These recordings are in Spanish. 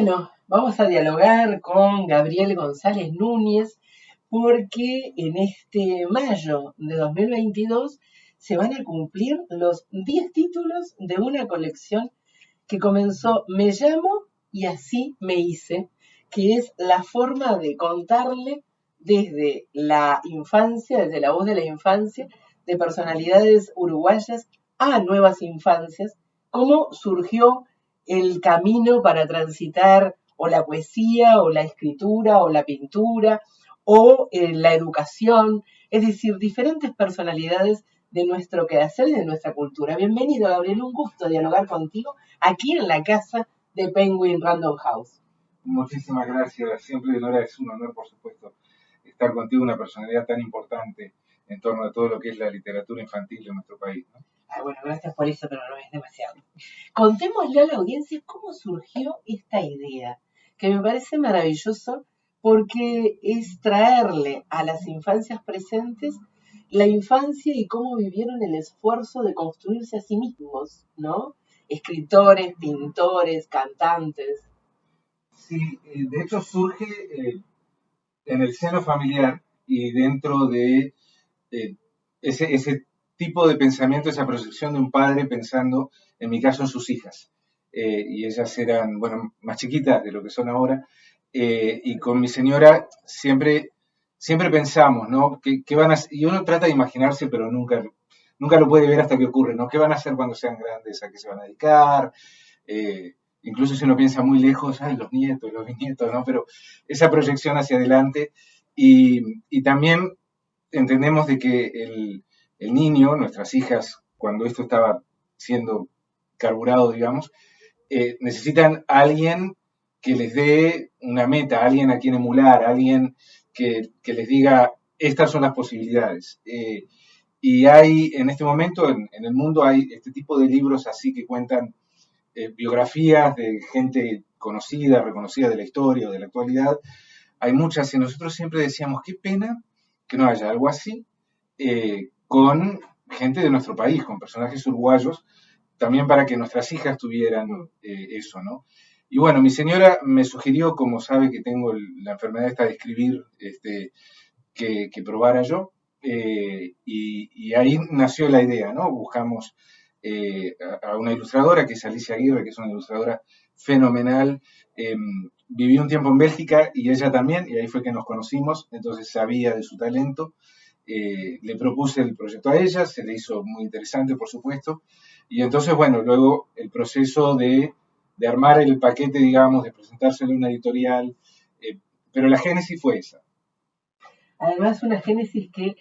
Bueno, vamos a dialogar con Gabriel González Núñez porque en este mayo de 2022 se van a cumplir los 10 títulos de una colección que comenzó Me llamo y así me hice, que es la forma de contarle desde la infancia, desde la voz de la infancia, de personalidades uruguayas a nuevas infancias, cómo surgió el camino para transitar o la poesía o la escritura o la pintura o la educación, es decir, diferentes personalidades de nuestro quehacer y de nuestra cultura. Bienvenido, Gabriel, un gusto dialogar contigo aquí en la casa de Penguin Random House. Muchísimas gracias, siempre es un honor, por supuesto, estar contigo, una personalidad tan importante en torno a todo lo que es la literatura infantil de nuestro país, ¿no? Bueno, gracias por eso, pero no es demasiado. Contémosle a la audiencia cómo surgió esta idea, que me parece maravilloso porque es traerle a las infancias presentes la infancia y cómo vivieron el esfuerzo de construirse a sí mismos, ¿no? Escritores, pintores, cantantes. Sí, de hecho surge en el seno familiar y dentro de ese tipo de pensamiento, esa proyección de un padre pensando, en mi caso, en sus hijas. Y ellas eran, bueno, más chiquitas de lo que son ahora. Y con mi señora siempre pensamos, ¿no? ¿Qué van a hacer? Y uno trata de imaginarse, pero nunca lo puede ver hasta que ocurre, ¿no? ¿Qué van a hacer cuando sean grandes? ¿A qué se van a dedicar? Incluso si uno piensa muy lejos, ay, los nietos, los bisnietos, ¿no? Pero esa proyección hacia adelante y también entendemos de que el niño, nuestras hijas, cuando esto estaba siendo carburado, digamos, necesitan a alguien que les dé una meta, alguien a quien emular, alguien que les diga, estas son las posibilidades. Y hay, en este momento, en el mundo hay este tipo de libros así que cuentan biografías de gente conocida, reconocida de la historia o de la actualidad. Hay muchas y nosotros siempre decíamos, qué pena que no haya algo así con gente de nuestro país, con personajes uruguayos, también para que nuestras hijas tuvieran eso, ¿no? Y bueno, mi señora me sugirió, como sabe que tengo la enfermedad esta de escribir, que probara yo, y ahí nació la idea, ¿no? Buscamos a una ilustradora, que es Alicia Aguirre, que es una ilustradora fenomenal. Viví un tiempo en Bélgica y ella también, y ahí fue que nos conocimos, entonces sabía de su talento. Le propuse el proyecto a ella, se le hizo muy interesante, por supuesto, y entonces, bueno, luego el proceso de armar el paquete, digamos, de presentárselo a una editorial, pero la génesis fue esa. Además, una génesis que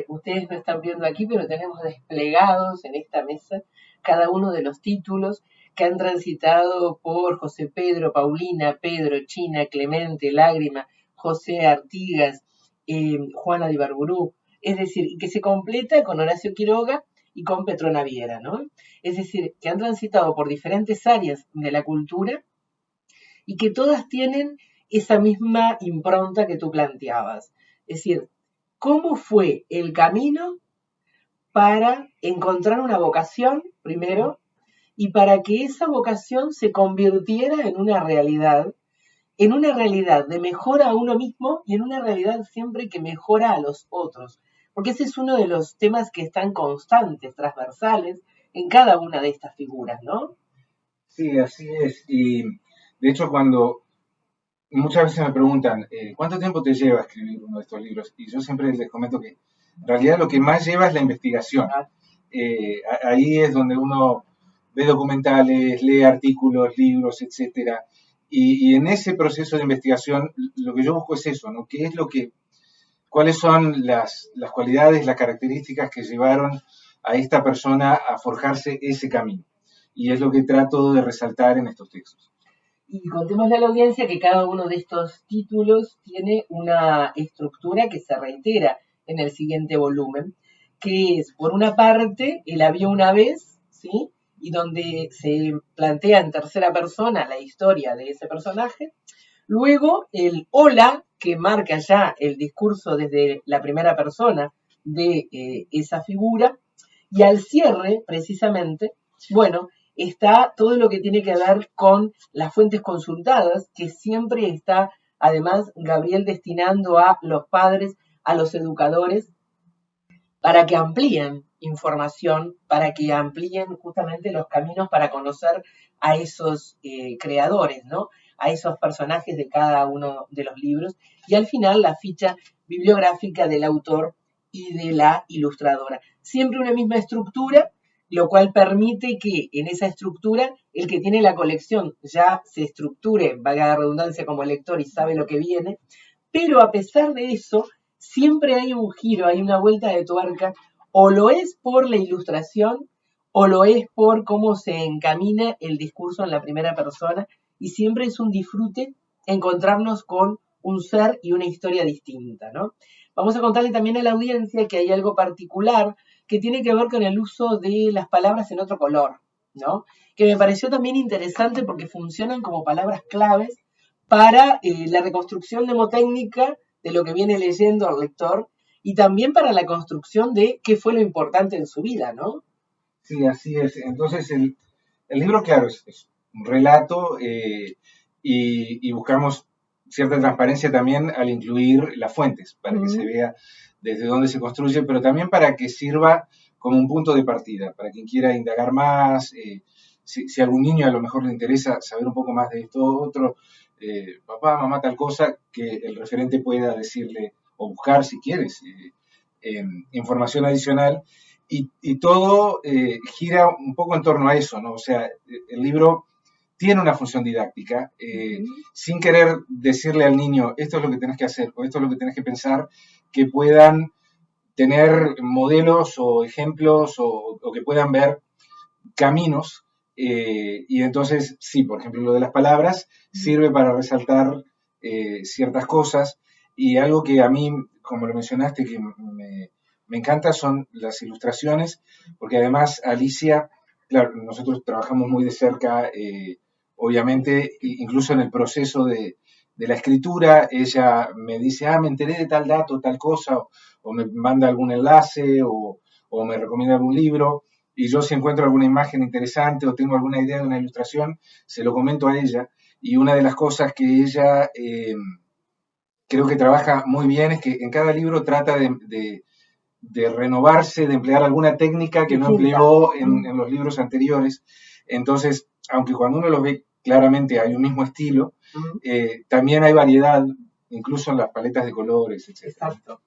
ustedes no están viendo aquí, pero tenemos desplegados en esta mesa cada uno de los títulos que han transitado por José Pedro, Paulina, Pedro, China, Clemente, Lágrima, José Artigas, Juana de Ibarburú, es decir, y que se completa con Horacio Quiroga y con Petrona Viera, ¿no? Es decir, que han transitado por diferentes áreas de la cultura y que todas tienen esa misma impronta que tú planteabas. Es decir, ¿cómo fue el camino para encontrar una vocación, primero, y para que esa vocación se convirtiera en una realidad de mejora a uno mismo y en una realidad siempre que mejora a los otros? Porque ese es uno de los temas que están constantes, transversales, en cada una de estas figuras, ¿no? Sí, así es. Y de hecho, cuando muchas veces me preguntan, ¿cuánto tiempo te lleva escribir uno de estos libros? Y yo siempre les comento que en realidad lo que más lleva es la investigación. Ahí es donde uno ve documentales, lee artículos, libros, etcétera. Y en ese proceso de investigación, lo que yo busco es eso, ¿no? ¿Qué es cuáles son las cualidades, las características que llevaron a esta persona a forjarse ese camino? Y es lo que trato de resaltar en estos textos. Y contémosle a la audiencia que cada uno de estos títulos tiene una estructura que se reitera en el siguiente volumen, que es, por una parte, el había una vez, ¿sí? Y donde se plantea en tercera persona la historia de ese personaje. Luego, el hola, que marca ya el discurso desde la primera persona de esa figura. Y al cierre, precisamente, bueno, está todo lo que tiene que ver con las fuentes consultadas, que siempre está, además, Gabriel destinando a los padres, a los educadores, para que amplíen información, para que amplíen justamente los caminos para conocer a esos creadores, ¿no? A esos personajes de cada uno de los libros. Y al final la ficha bibliográfica del autor y de la ilustradora. Siempre una misma estructura, lo cual permite que en esa estructura el que tiene la colección ya se estructure, valga la redundancia, como lector y sabe lo que viene, pero a pesar de eso, siempre hay un giro, hay una vuelta de tuerca, o lo es por la ilustración, o lo es por cómo se encamina el discurso en la primera persona, y siempre es un disfrute encontrarnos con un ser y una historia distinta, ¿no? Vamos a contarle también a la audiencia que hay algo particular que tiene que ver con el uso de las palabras en otro color, ¿no? Que me pareció también interesante porque funcionan como palabras claves para la reconstrucción mnemotécnica de lo que viene leyendo el lector y también para la construcción de qué fue lo importante en su vida, ¿no? Sí, así es. Entonces, el libro, claro, es un relato y buscamos cierta transparencia también al incluir las fuentes, para que se vea desde dónde se construye, pero también para que sirva como un punto de partida, para quien quiera indagar más, si a algún niño a lo mejor le interesa saber un poco más de esto otro, papá, mamá, tal cosa, que el referente pueda decirle o buscar, si quieres, información adicional. Y todo gira un poco en torno a eso, ¿no? O sea, el libro tiene una función didáctica, sin querer decirle al niño, esto es lo que tenés que hacer o esto es lo que tenés que pensar, que puedan tener modelos o ejemplos o que puedan ver caminos. Y entonces, sí, por ejemplo, lo de las palabras sirve para resaltar ciertas cosas y algo que a mí, como lo mencionaste, que me encanta son las ilustraciones, porque además Alicia, claro, nosotros trabajamos muy de cerca, obviamente, incluso en el proceso de la escritura, ella me dice, me enteré de tal dato, tal cosa, o me manda algún enlace, o me recomienda algún libro, y yo si encuentro alguna imagen interesante o tengo alguna idea de una ilustración, se lo comento a ella, y una de las cosas que ella creo que trabaja muy bien es que en cada libro trata de renovarse, de emplear alguna técnica que no empleó en los libros anteriores. Entonces, aunque cuando uno los ve claramente hay un mismo estilo, también hay variedad, incluso en las paletas de colores, etc. Exacto.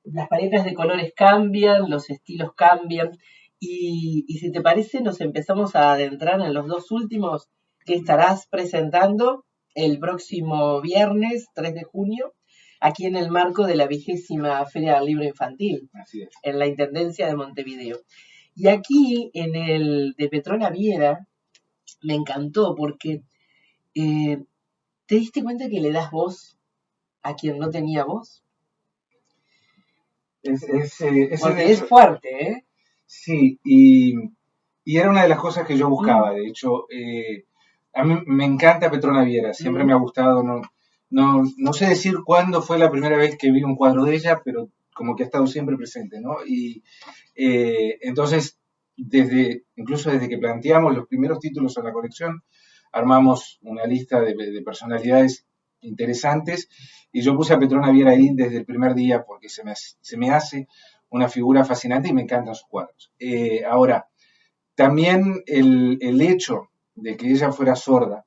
Las paletas de colores cambian, los estilos cambian, y si te parece nos empezamos a adentrar en los dos últimos que estarás presentando el próximo viernes 3 de junio, aquí en el marco de la 20ª Feria del Libro Infantil, Así es. en la Intendencia de Montevideo. Y aquí en el de Petrona Viera me encantó porque ¿te diste cuenta que le das voz a quien no tenía voz? Porque es fuerte, ¿eh? Sí, y era una de las cosas que yo buscaba. De hecho, a mí me encanta Petrona Viera, siempre me ha gustado. No sé decir cuándo fue la primera vez que vi un cuadro de ella, pero como que ha estado siempre presente, ¿no? Y entonces, incluso desde que planteamos los primeros títulos en la colección, armamos una lista de personalidades interesantes y yo puse a Petrona Viera ahí desde el primer día porque se me hace una figura fascinante y me encantan sus cuadros. Ahora, también el hecho de que ella fuera sorda,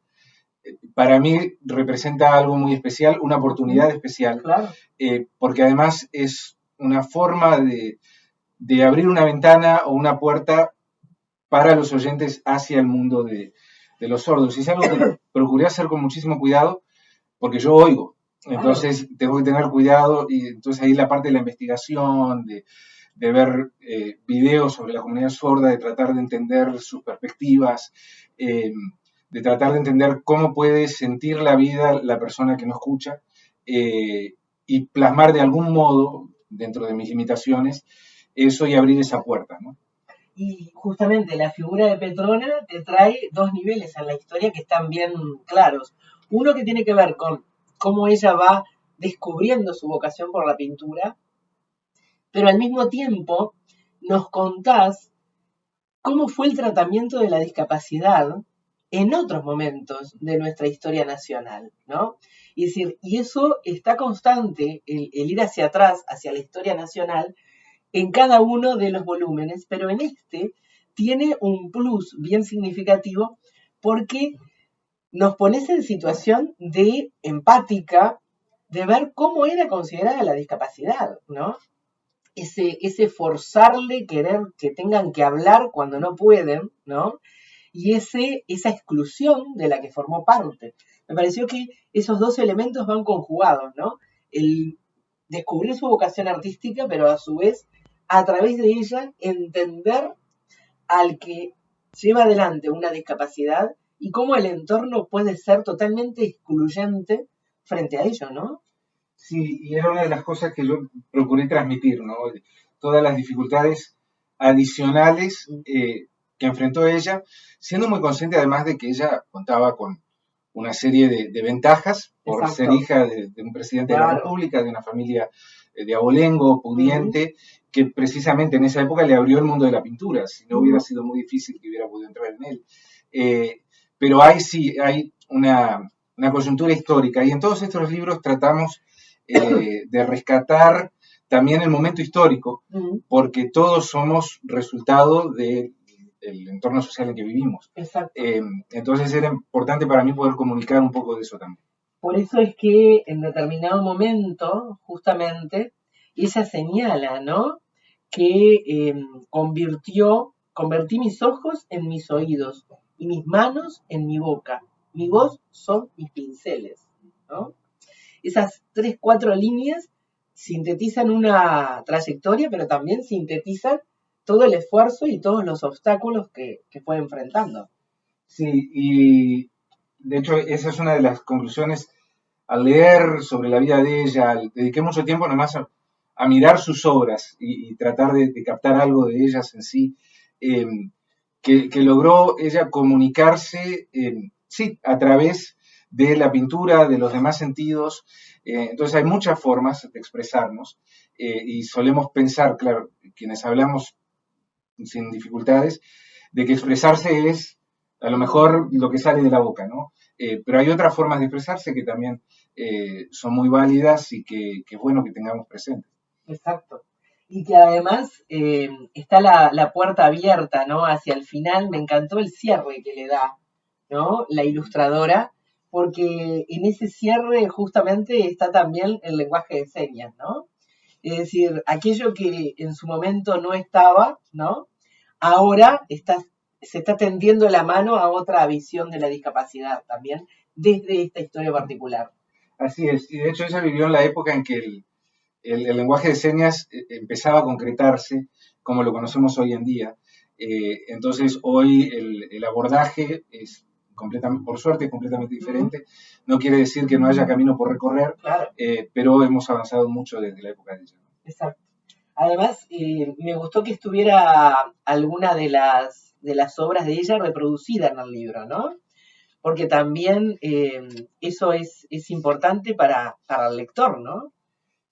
para mí representa algo muy especial, una oportunidad especial, claro. Porque además es una forma de abrir una ventana o una puerta para los oyentes hacia el mundo de los sordos. Y es algo que procuré hacer con muchísimo cuidado, porque yo oigo, entonces tengo que tener cuidado, y entonces ahí la parte de la investigación, de ver videos sobre la comunidad sorda, de tratar de entender sus perspectivas, de tratar de entender cómo puede sentir la vida la persona que no escucha, y plasmar de algún modo, dentro de mis limitaciones, eso y abrir esa puerta, ¿no? Y justamente la figura de Petrona te trae dos niveles en la historia que están bien claros. Uno que tiene que ver con cómo ella va descubriendo su vocación por la pintura, pero al mismo tiempo nos contás cómo fue el tratamiento de la discapacidad en otros momentos de nuestra historia nacional, ¿no? Y es decir, y eso está constante, el ir hacia atrás, hacia la historia nacional, en cada uno de los volúmenes, pero en este tiene un plus bien significativo porque nos pones en situación de empática, de ver cómo era considerada la discapacidad, ¿no? Ese forzarle, querer que tengan que hablar cuando no pueden, ¿no? Y esa exclusión de la que formó parte. Me pareció que esos dos elementos van conjugados, ¿no? El descubrir su vocación artística, pero a su vez, a través de ella, entender al que lleva adelante una discapacidad y cómo el entorno puede ser totalmente excluyente frente a ello, ¿no? Sí, y era una de las cosas que yo procuré transmitir, ¿no? Todas las dificultades adicionales que enfrentó ella, siendo muy consciente además de que ella contaba con una serie de ventajas por Exacto. ser hija de un presidente de la República, de una familia de abolengo, pudiente, que precisamente en esa época le abrió el mundo de la pintura, si no hubiera sido muy difícil que hubiera podido entrar en él. Pero hay una coyuntura histórica, y en todos estos libros tratamos de rescatar también el momento histórico, porque todos somos resultado del entorno social en que vivimos. Entonces era importante para mí poder comunicar un poco de eso también. Por eso es que en determinado momento, justamente, ella señala, ¿no? Que convertí mis ojos en mis oídos y mis manos en mi boca. Mi voz son mis pinceles, ¿no? Esas 3, 4 líneas sintetizan una trayectoria, pero también sintetizan todo el esfuerzo y todos los obstáculos que fue enfrentando. Sí, y de hecho esa es una de las conclusiones al leer sobre la vida de ella. Dediqué mucho tiempo nomás a mirar sus obras y tratar de captar algo de ellas en sí, que logró ella comunicarse, sí, a través de la pintura, de los demás sentidos. Entonces hay muchas formas de expresarnos y solemos pensar, claro, quienes hablamos sin dificultades, de que expresarse es a lo mejor lo que sale de la boca, ¿no? Pero hay otras formas de expresarse que también son muy válidas y que es bueno que tengamos presentes. Exacto. Y que además está la puerta abierta, ¿no? Hacia el final, me encantó el cierre que le da, ¿no? La ilustradora, porque en ese cierre justamente está también el lenguaje de señas, ¿no? Es decir, aquello que en su momento no estaba, ¿no? Ahora se está tendiendo la mano a otra visión de la discapacidad también, desde esta historia particular. Así es, y de hecho ella vivió en la época en que el lenguaje de señas empezaba a concretarse como lo conocemos hoy en día. Entonces hoy el abordaje es completamente, por suerte, es completamente diferente. No quiere decir que no haya camino por recorrer, claro. Pero hemos avanzado mucho desde la época de ella. Exacto. Además, me gustó que estuviera alguna de las obras de ella reproducida en el libro, ¿no? Porque también eso es importante para el lector, ¿no?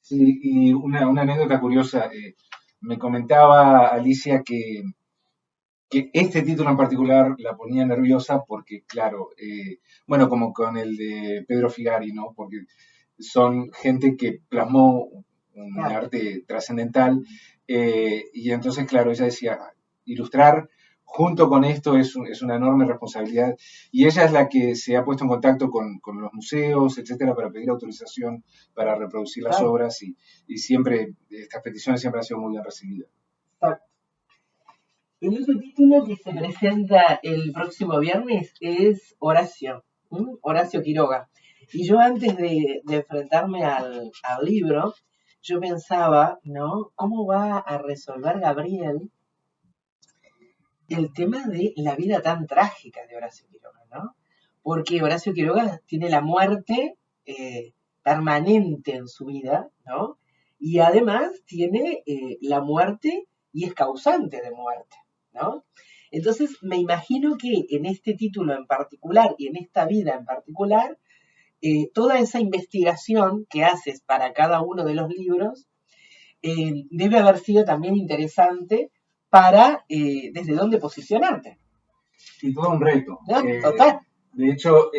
Sí, y una anécdota curiosa. Me comentaba Alicia que este título en particular la ponía nerviosa porque, claro, bueno, como con el de Pedro Figari, ¿no? Porque son gente que plasmó un arte trascendental y entonces, claro, ella decía, ilustrar junto con esto es una enorme responsabilidad y ella es la que se ha puesto en contacto con los museos, etcétera, para pedir autorización para reproducir las obras y siempre, estas peticiones siempre han sido muy bien recibidas. El otro título que se presenta el próximo viernes es Horacio, Horacio Quiroga. Y yo antes de enfrentarme al libro, yo pensaba, ¿no? ¿Cómo va a resolver Gabriel el tema de la vida tan trágica de Horacio Quiroga, ¿no? Porque Horacio Quiroga tiene la muerte permanente en su vida, ¿no? Y además tiene la muerte y es causante de muerte, ¿no? Entonces me imagino que en este título en particular y en esta vida en particular, toda esa investigación que haces para cada uno de los libros debe haber sido también interesante para desde dónde posicionarte. Y todo un reto. ¿No? Total. De hecho,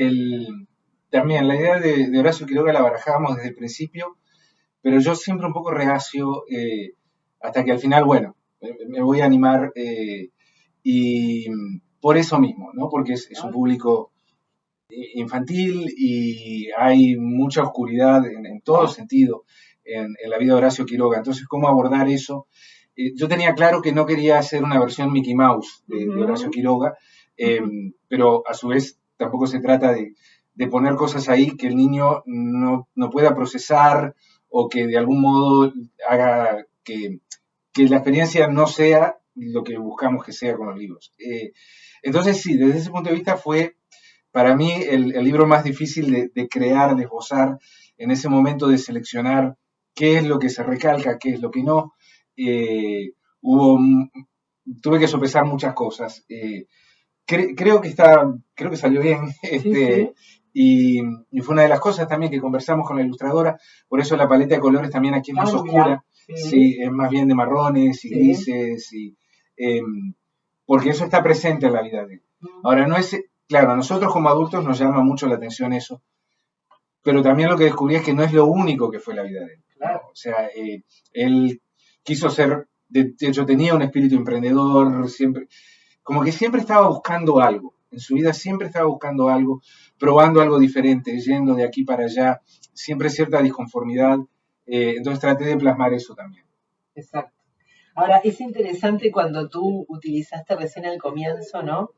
también la idea de Horacio Quiroga la barajábamos desde el principio, pero yo siempre un poco reacio, hasta que al final, bueno, me voy a animar, y por eso mismo, ¿no? Porque es un público infantil y hay mucha oscuridad en todo sentido en la vida de Horacio Quiroga. Entonces, ¿cómo abordar eso? Yo tenía claro que no quería hacer una versión Mickey Mouse de Horacio Quiroga, pero a su vez tampoco se trata de poner cosas ahí que el niño no pueda procesar o que de algún modo haga que la experiencia no sea lo que buscamos que sea con los libros. Entonces, sí, desde ese punto de vista fue para mí el libro más difícil de crear, de esbozar, en ese momento de seleccionar qué es lo que se recalca, qué es lo que no. Tuve que sopesar muchas cosas. Creo que salió bien, Sí. y fue una de las cosas también que conversamos con la ilustradora, por eso la paleta de colores también aquí es más oscura, sí, es más bien de marrones y grises, porque eso está presente en la vida de él. Ahora, no es, claro, a nosotros como adultos nos llama mucho la atención eso, pero también lo que descubrí es que no es lo único que fue la vida de él. Claro. O sea, él quiso ser, de hecho tenía un espíritu emprendedor, siempre, como que siempre estaba buscando algo, en su vida siempre estaba buscando algo, probando algo diferente, yendo de aquí para allá, siempre cierta disconformidad, entonces traté de plasmar eso también. Exacto. Ahora, es interesante cuando tú utilizaste recién al comienzo, ¿no?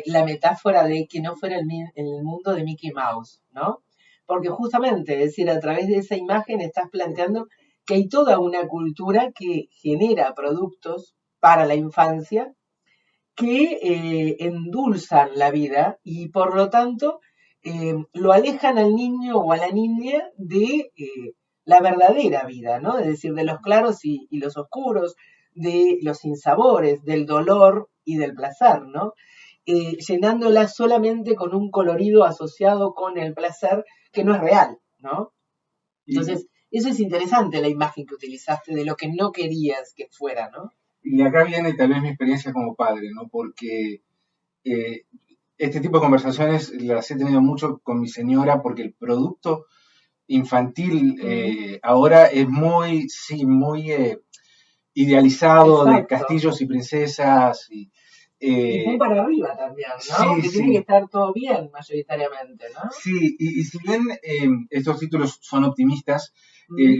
La metáfora de que no fuera el mundo de Mickey Mouse, ¿no? Porque justamente, es decir, a través de esa imagen estás planteando que hay toda una cultura que genera productos para la infancia que endulzan la vida y por lo tanto lo alejan al niño o a la niña de la verdadera vida, ¿no? Es decir, de los claros y los oscuros, de los sinsabores, del dolor y del placer, ¿no? Llenándola solamente con un colorido asociado con el placer que no es real, ¿no? Entonces, eso es interesante, la imagen que utilizaste de lo que no querías que fuera, ¿no? Y acá viene tal vez mi experiencia como padre, ¿no? Porque este tipo de conversaciones las he tenido mucho con mi señora, porque el producto infantil ahora es muy idealizado. Exacto. De castillos y princesas. Y muy para arriba también, ¿no? Sí, que tiene que estar todo bien mayoritariamente, ¿no? Sí, y si bien estos títulos son optimistas,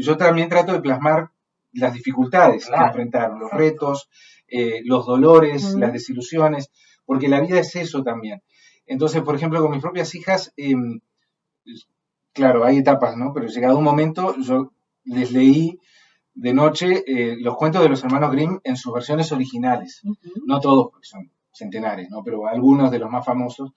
yo también trato de plasmar las dificultades que enfrentaron, los retos, los dolores, las desilusiones, porque la vida es eso también. Entonces, por ejemplo, con mis propias hijas, claro, hay etapas, ¿no? Pero llegado un momento, yo les leí de noche los cuentos de los hermanos Grimm en sus versiones originales. No todos, porque son centenares, ¿no? Pero algunos de los más famosos.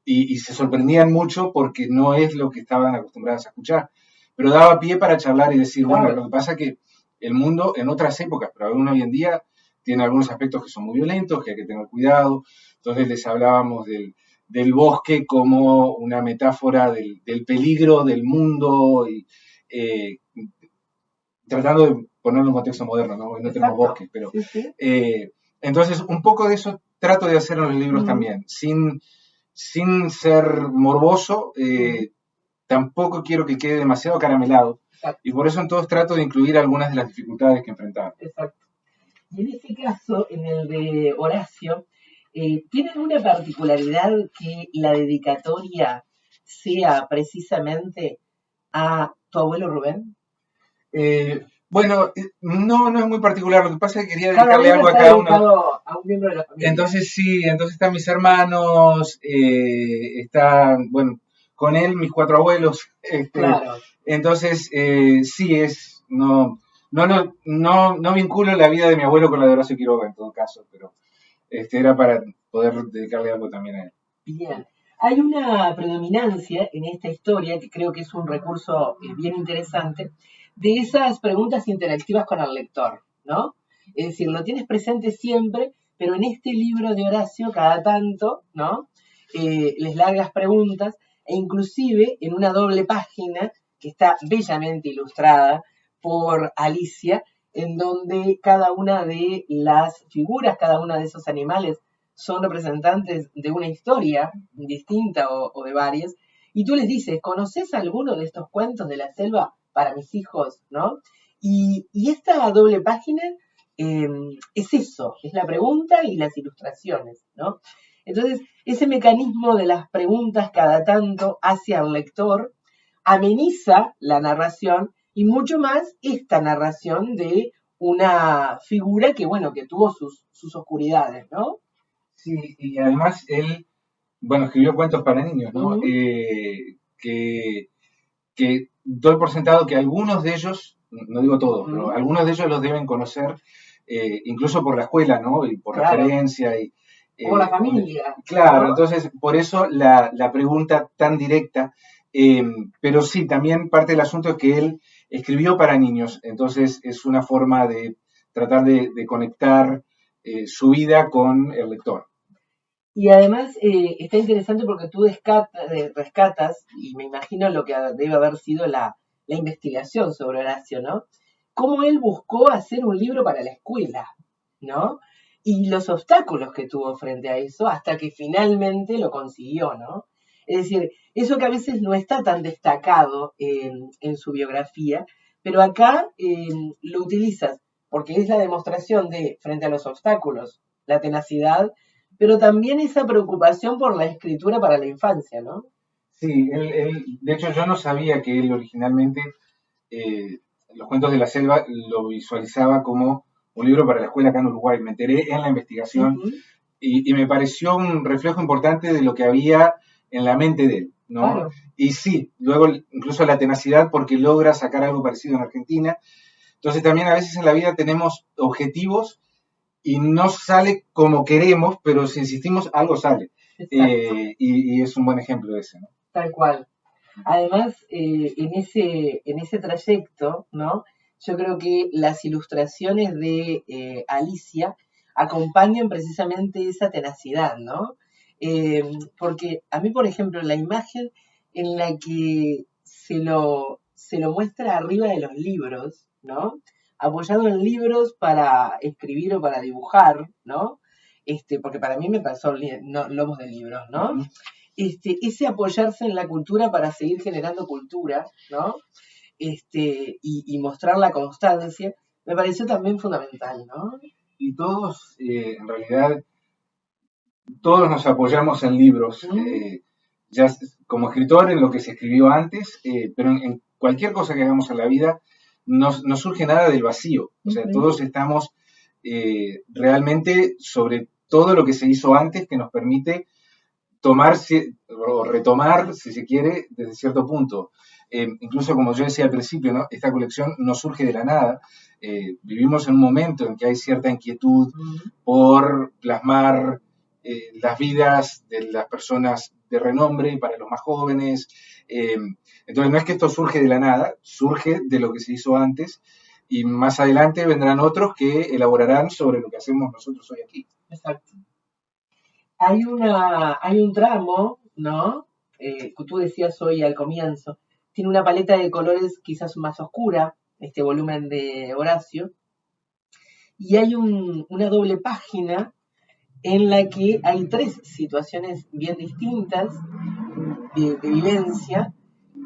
Y se sorprendían mucho porque no es lo que estaban acostumbradas a escuchar. Pero daba pie para charlar y decir, bueno, lo que pasa es que el mundo en otras épocas, pero aún hoy en día, tiene algunos aspectos que son muy violentos, que hay que tener cuidado. Entonces les hablábamos del bosque como una metáfora del peligro del mundo, y tratando de ponerlo en un contexto moderno, ¿no? Hoy no tenemos bosques, pero... Sí. Entonces, un poco de eso trato de hacer en los libros también, sin ser morboso, tampoco quiero que quede demasiado caramelado. Exacto. Y por eso en todos trato de incluir algunas de las dificultades que enfrentaba. Exacto. Y en este caso, en el de Horacio, ¿tiene una particularidad que la dedicatoria sea precisamente a tu abuelo Rubén? Bueno, no es muy particular, lo que pasa es que quería dedicarle algo a cada uno. A un miembro de la familia. Entonces sí, entonces están mis hermanos, están, bueno, con él mis 4 abuelos. Claro. Entonces sí es, no vinculo la vida de mi abuelo con la de Horacio Quiroga en todo caso, pero era para poder dedicarle algo también a él. Bien. Hay una predominancia en esta historia, que creo que es un recurso bien interesante, de esas preguntas interactivas con el lector, ¿no? Es decir, lo tienes presente siempre, pero en este libro de Horacio, cada tanto, ¿no? Les largas preguntas, e inclusive en una doble página, que está bellamente ilustrada por Alicia, en donde cada una de las figuras, cada una de esos animales son representantes de una historia distinta o de varias, y tú les dices, ¿conoces alguno de estos cuentos de la selva para mis hijos? ¿No? Y esta doble página eh, es eso, es la pregunta y las ilustraciones, ¿no? Entonces, ese mecanismo de las preguntas cada tanto hacia el lector ameniza la narración y mucho más esta narración de una figura que, bueno, que tuvo sus oscuridades, ¿no? Sí, y además él, bueno, escribió cuentos para niños, ¿no? Ujú, Que doy por sentado que algunos de ellos, no digo todos, pero ujú, algunos de ellos los deben conocer, incluso por la escuela, ¿no? Y por claro, referencia. o por la Eh, familia, claro, ¿no? entonces por eso la pregunta tan directa, pero sí, también parte del asunto es que él escribió para niños, entonces es una forma de tratar de conectar su vida con el lector. Y además está interesante porque tú rescatas, y me imagino lo que debe haber sido la investigación sobre Horacio, ¿no? Cómo él buscó hacer un libro para la escuela, ¿no? Y los obstáculos que tuvo frente a eso hasta que finalmente lo consiguió, ¿no? Es decir, eso que a veces no está tan destacado en su biografía, pero acá lo utilizas porque es la demostración de, frente a los obstáculos, la tenacidad, pero también esa preocupación por la escritura para la infancia, ¿no? Sí, de hecho yo no sabía que él originalmente los cuentos de la selva lo visualizaba como un libro para la escuela acá en Uruguay. Me enteré en la investigación Ujú, y me pareció un reflejo importante de lo que había en la mente de él, ¿no? claro, Y sí, luego incluso la tenacidad porque logra sacar algo parecido en Argentina. Entonces también a veces en la vida tenemos objetivos y no sale como queremos, pero si insistimos algo sale. exacto, Y es un buen ejemplo de ese, ¿no? tal cual. Además, en ese trayecto, ¿no? Yo creo que las ilustraciones de Alicia acompañan precisamente esa tenacidad, ¿no? Porque a mí, por ejemplo, la imagen en la que se lo muestra arriba de los libros, ¿no? Apoyado en libros para escribir o para dibujar, ¿no? Porque para mí me pasó lomos de libros, Uh ¿no? -huh. Ese apoyarse en la cultura para seguir generando cultura, ¿no? Y mostrar la constancia, me pareció también fundamental, ¿no? Y todos, en realidad, todos nos apoyamos en libros, Mm, ya como escritor en lo que se escribió antes, pero en cualquier cosa que hagamos en la vida, no surge nada del vacío. O sea, ujú, todos estamos realmente sobre todo lo que se hizo antes que nos permite tomar o retomar, si se quiere, desde cierto punto. Incluso como yo decía al principio, ¿no? Esta colección no surge de la nada. Vivimos en un momento en que hay cierta inquietud mm, por plasmar las vidas de las personas de renombre para los más jóvenes. Eh, entonces no es que esto surge de la nada, surge de lo que se hizo antes y más adelante vendrán otros que elaborarán sobre lo que hacemos nosotros hoy aquí. exacto. Hay un tramo, ¿no? Que tú decías hoy al comienzo, tiene una paleta de colores quizás más oscura, este volumen de Horacio, y hay una doble página en la que hay tres situaciones bien distintas de vivencia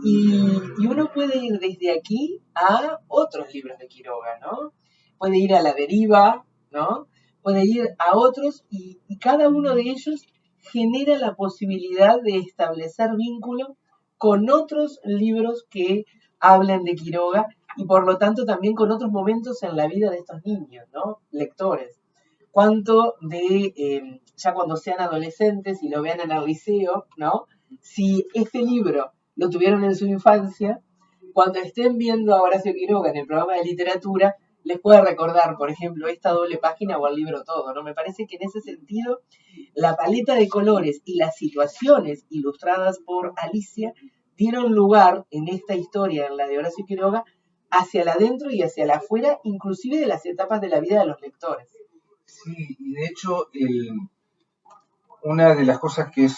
y uno puede ir desde aquí a otros libros de Quiroga, ¿no? Puede ir a La Deriva, ¿no? Puede ir a otros y cada uno de ellos genera la posibilidad de establecer vínculo con otros libros que hablen de Quiroga y por lo tanto también con otros momentos en la vida de estos niños, ¿no? Lectores. Cuánto de, ya cuando sean adolescentes y lo vean en el liceo, ¿no? Si este libro lo tuvieron en su infancia, cuando estén viendo a Horacio Quiroga en el programa de literatura, les puede recordar, por ejemplo, esta doble página o el libro todo, ¿no? Me parece que en ese sentido, la paleta de colores y las situaciones ilustradas por Alicia dieron lugar en esta historia, en la de Horacio Quiroga, hacia el adentro y hacia el afuera, inclusive de las etapas de la vida de los lectores. Sí, y de hecho, una de las cosas que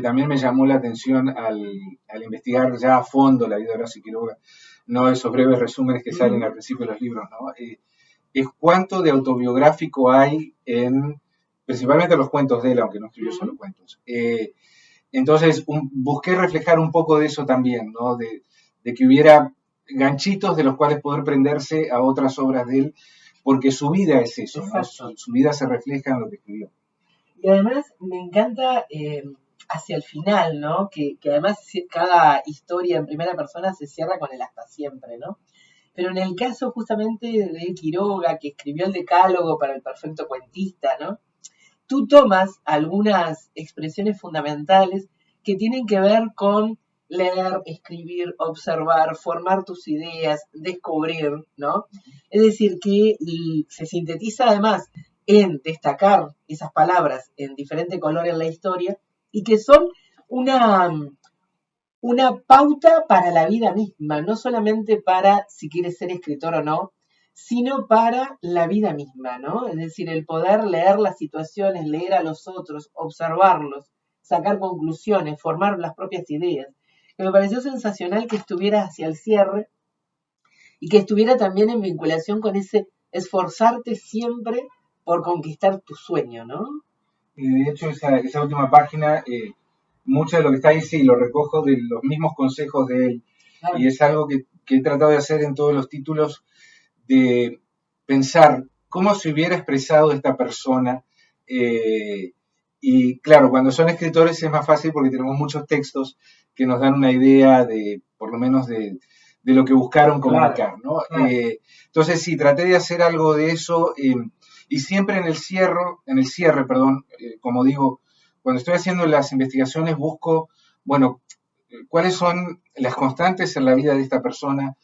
también me llamó la atención al investigar ya a fondo la vida de Horacio Quiroga no esos breves resúmenes que salen al principio de los libros, ¿no? Es cuánto de autobiográfico hay en, principalmente los cuentos de él, aunque no escribió solo cuentos. Entonces, busqué reflejar un poco de eso también, ¿no? De que hubiera ganchitos de los cuales poder prenderse a otras obras de él, porque su vida es eso, ¿no? Su vida se refleja en lo que escribió. Y además me encanta hacia el final, ¿no? Que además cada historia en primera persona se cierra con el hasta siempre, ¿no? Pero en el caso justamente de Quiroga, que escribió el Decálogo para el perfecto cuentista, ¿no? Tú tomas algunas expresiones fundamentales que tienen que ver con leer, escribir, observar, formar tus ideas, descubrir, ¿no? Es decir, que se sintetiza además en destacar esas palabras en diferente color en la historia y que son una pauta para la vida misma, no solamente para si quieres ser escritor o no, sino para la vida misma, ¿no? Es decir, el poder leer las situaciones, leer a los otros, observarlos, sacar conclusiones, formar las propias ideas. Que me pareció sensacional que estuviera hacia el cierre y que estuviera también en vinculación con ese esforzarte siempre por conquistar tu sueño, ¿no? Y de hecho, esa última página, mucho de lo que está ahí sí lo recojo de los mismos consejos de él. Claro. Y es algo que he tratado de hacer en todos los títulos, de pensar cómo se hubiera expresado esta persona. Y claro, cuando son escritores es más fácil porque tenemos muchos textos que nos dan una idea de, por lo menos, de lo que buscaron comunicar, ¿no? Claro. Entonces sí, traté de hacer algo de eso. Y siempre en el cierre, como digo, cuando estoy haciendo las investigaciones busco, bueno, cuáles son las constantes en la vida de esta persona,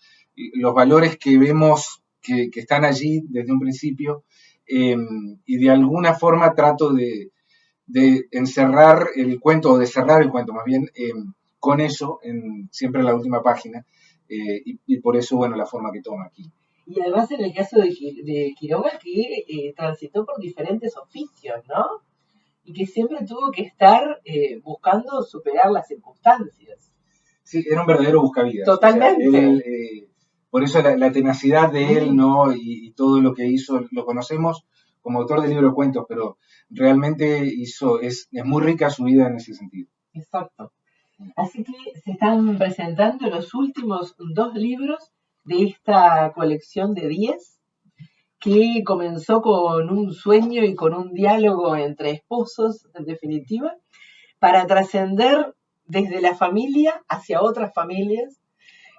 los valores que vemos que están allí desde un principio, y de alguna forma trato de encerrar el cuento, o de cerrar el cuento más bien, con eso, siempre en la última página, y por eso, bueno, la forma que toma aquí. Y además en el caso de Quiroga, que transitó por diferentes oficios, ¿no? Y que siempre tuvo que estar buscando superar las circunstancias. Sí, era un verdadero buscavidas. Totalmente. O sea, él, por eso la tenacidad de él, ¿no? Y todo lo que hizo, lo conocemos como autor de libro de cuentos, pero realmente es muy rica su vida en ese sentido. Exacto. Así que se están presentando los últimos 2 libros de esta colección de 10, que comenzó con un sueño y con un diálogo entre esposos, en definitiva, para trascender desde la familia hacia otras familias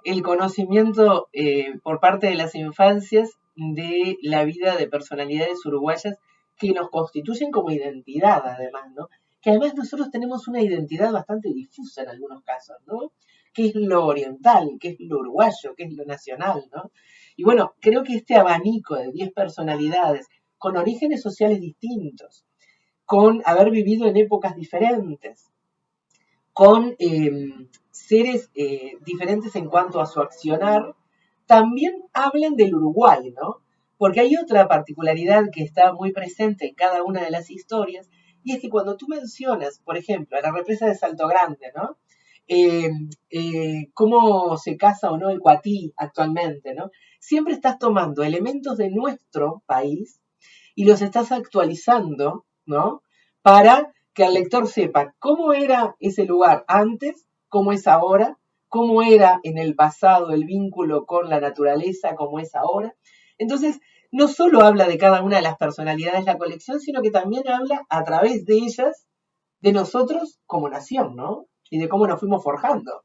el conocimiento por parte de las infancias de la vida de personalidades uruguayas que nos constituyen como identidad, además, ¿no? Que además nosotros tenemos una identidad bastante difusa en algunos casos, ¿no? ¿Qué es lo oriental? ¿Qué es lo uruguayo? ¿Qué es lo nacional? ¿No? Y bueno, creo que este abanico de 10 personalidades con orígenes sociales distintos, con haber vivido en épocas diferentes, con seres diferentes en cuanto a su accionar, también hablan del Uruguay, ¿no? Porque hay otra particularidad que está muy presente en cada una de las historias, y es que cuando tú mencionas, por ejemplo, a la represa de Salto Grande, ¿no? Cómo se casa o no el cuatí actualmente, ¿no? Siempre estás tomando elementos de nuestro país y los estás actualizando, ¿no? Para que el lector sepa cómo era ese lugar antes, cómo es ahora, cómo era en el pasado el vínculo con la naturaleza, cómo es ahora. Entonces, no solo habla de cada una de las personalidades de la colección, sino que también habla a través de ellas, de nosotros como nación, ¿no? Y de cómo nos fuimos forjando.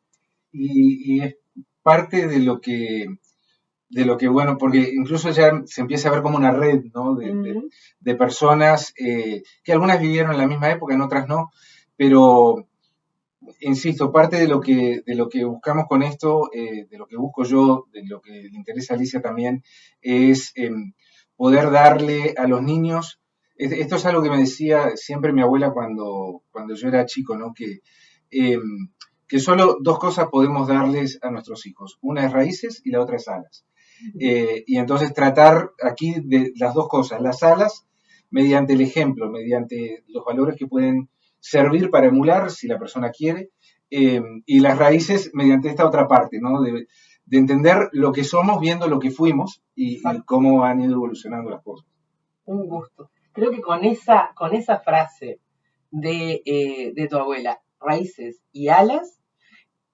Y es parte de lo que, bueno, porque incluso ya se empieza a ver como una red, ¿no? De personas que algunas vivieron en la misma época, en otras no, pero insisto, parte de lo que buscamos con esto, de lo que busco yo, de lo que le interesa a Alicia también, es poder darle a los niños, esto es algo que me decía siempre mi abuela cuando yo era chico, ¿no? Que solo 2 cosas podemos darles a nuestros hijos, una es raíces y la otra es alas. Y entonces tratar aquí de las 2 cosas, las alas mediante el ejemplo, mediante los valores que pueden servir para emular si la persona quiere, y las raíces mediante esta otra parte, ¿no? de entender lo que somos viendo lo que fuimos y cómo han ido evolucionando las cosas. Un gusto. Creo que con esa frase de tu abuela, raíces y alas,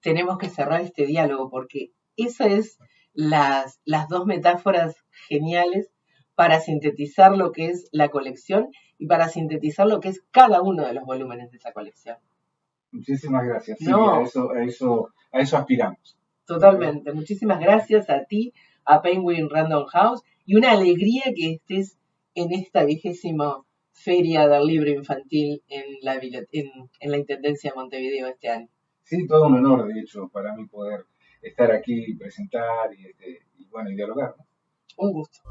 tenemos que cerrar este diálogo, porque esas es las dos metáforas geniales para sintetizar lo que es la colección y para sintetizar lo que es cada uno de los volúmenes de esa colección. Muchísimas gracias. Sí, No. a eso aspiramos. Totalmente. Muchísimas gracias a ti, a Penguin Random House, y una alegría que estés en esta 20ª Feria del Libro Infantil en la Intendencia de Montevideo este año. Sí, todo un honor, de hecho, para mí poder estar aquí y presentar y bueno, y dialogar, ¿no? Un gusto.